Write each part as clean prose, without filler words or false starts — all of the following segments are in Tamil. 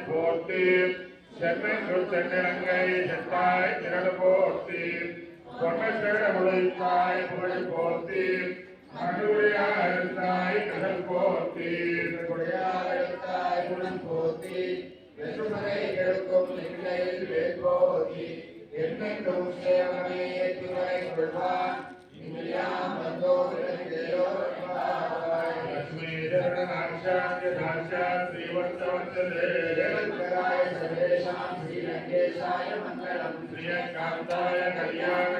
போற்றி சென்னை தென்னிலங்கை செட்டாய் திரள் போற்றி பொன்னேடமுழைத்தாய் புகழ் போற்றி நடுவுடையாய் கடல் போற்றி குணம் போற்றி வெற்றுமலை கெடுக்கும் நிலையில் வேல் போற்றி என்னென்றும் சேவனை ஏற்றுவரை கொள்வான் இந்தியாம் வந்தோர் श्रीरंगेशाय मंगलम श्रीकांताय कल्याण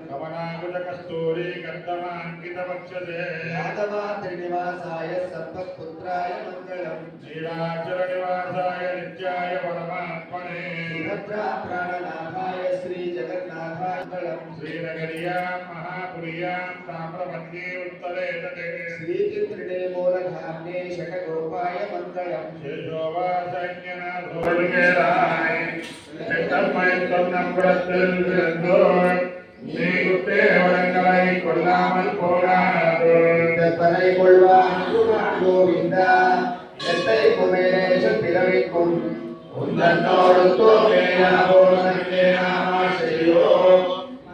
कवनाकुल कस्तूरी कर्तमांकित वक्षसे यादवा त्रिनिवासाय संपत्पुत्राय मंगलम श्रीराचल निवासाय नित्याय परमात्मने सुभद्रा प्राणनाथाय श्री जगन्नाथाय मंगलम श्रीनगर्यां महापुर्यां ताम्रपद्मे उत्तरे तटे श्रीचित्रिणे मूलधाम्ने षटगोपाय मंगलम शेषोवासज्ञनाथो நம்மிடத்தில் இருந்தோர் நீ வரங்களை கொள்ளாமல் போகாதோ பனை கொள்வான் கோவிந்தா எத்தை குமேஷ பிறவிக்கும் உந்தன்னோடு தோமேயாவோ நன்னே நாமா செய்யோ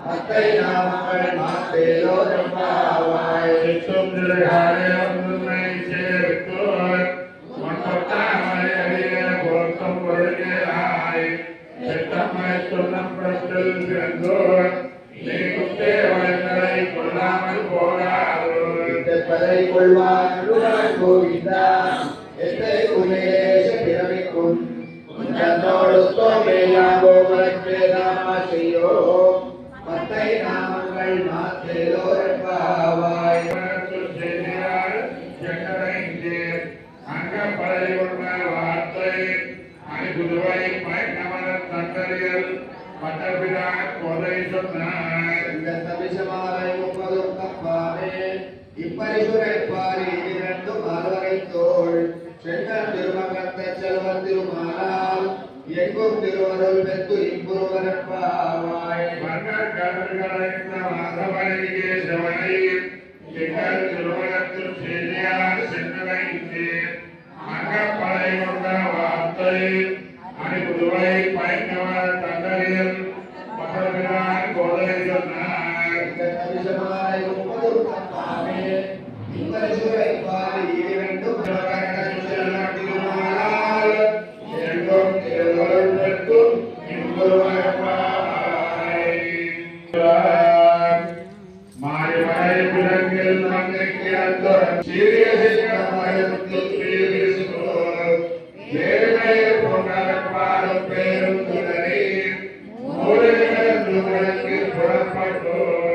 அத்தை நாமங்கள் மாத்தேலோ ரம்பாவாய் சித்தும் திருகாரே உண்மை சேர்த்தோர் மொட்டாமை அறிய போர்த்தம் பொருளாய் செத்தம்மை நம்மிடத்தில் இருந்தோர் நீ வரங்களை கொள்ளாமல் போகாதோ பனை கொள்வான் கோவிந்தா எத்தை குமேஷ பிறவிக்கும் உந்தன்னோடு தோமேயாவோ நன்னே நாமா செய்யோ அத்தை நாமங்கள் மாத்தேலோ ரம்பாவாய் புதுவை பயணமன தந்தரியல் பட்டபிரான் கொலை சொன்னார் இந்த தபிசமாலை முப்பதும் தப்பாமே இப்பரிசுரைப்பாரி இரண்டு மால்வரை தோள் செங்கல் திருமகத்த செல்வ திருமாலால் எங்கும் திருவருள் பெற்று இம்புருவரப்பாவாய் மன்னர் கடல்களைந்த மாதவனையே செவனை எங்கள் திருமணத்தில் செய்தியார் சென்றடைந்து அங்கப்படை கொண்ட வார்த்தை புதுவை பயணவர் தந்தரில் பட்டபிரான் கொலை சொன்னார் இந்த தபிசமாலை முப்பதும் தப்பாமே இப்பரிசுரைப்பாரி இரண்டு திருமாலால் எங்கும் திருவருள் பெற்று மாறிவரை பிறங்கில் மங்கைக்கு அந்தரம் சீரிய ஏழை பொன்னரப்பாடும் பேரும் துணை மூலங்களுக்கு புறப்பட்டோர்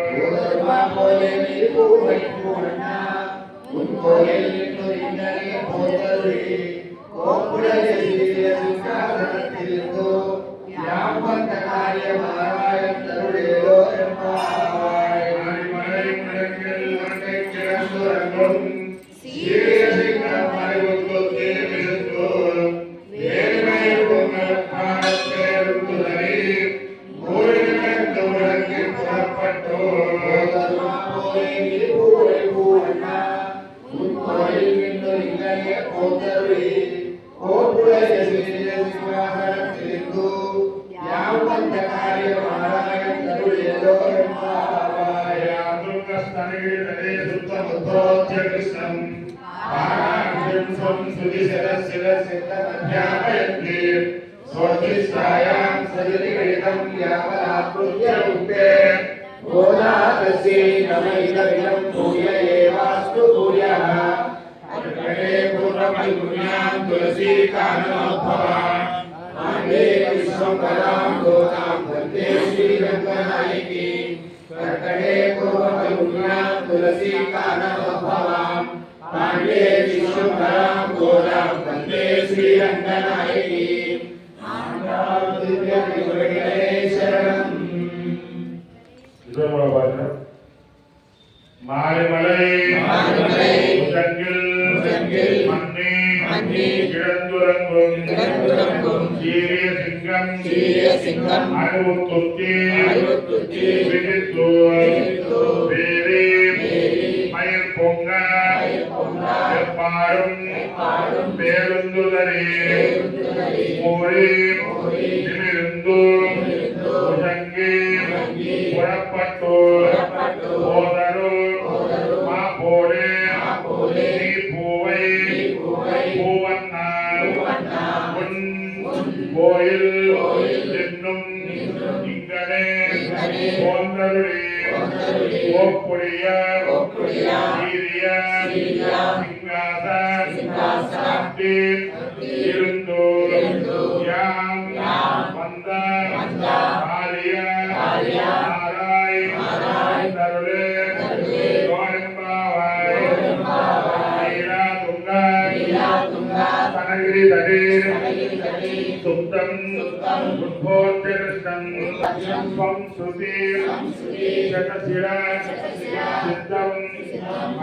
तुलसी कानोद्भवां पाण्डे विश्वंभरां गोदां वन्दे श्रीरंगनायकी மாரிமலை முதங்கில் மன்னி கிடந்துறங்கும் சீரிய சிங்கம் அறுபத்தொத்தி விழித்தோர் வேரி மயில் பொங்க எப்பாடும் பேருந்துதரே மோரே நிமிர்ந்து உஜங்கி புறப்பட்டோர் போதரு மாபோடே நீ பூவை பூவன்னார் உன் கோயில் என்னும் இங்கனே போந்தருளே ஓப்புடைய சீரிய சிங்காச இருந்து யாம் வந்த ஆரிய நாராய் தருளே கோயம்பாவாய் நீலா சனகிரி தடீர் சுத்தம் உத்போத்திருஷ்டம் ஸ்வம் ஸ்ருதி சதசிர சித்தம்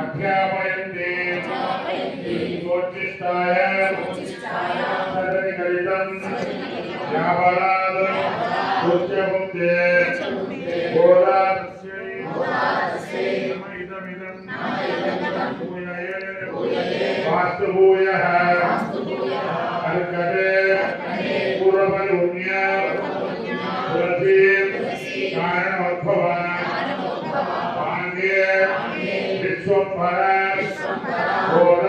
அத்தியாபயந்தே சோச்சிஷ்டாய சதனிகரிதம் யாவராத் உச்சமுக்தே கோராதஸ்யை இதமிதம் பூயயே வாஸ்துபூயः அர்க்கதே பூர்வபருண்ய துளசி காரணோத்பவ பாங்கே விஸ்வம்பர கோர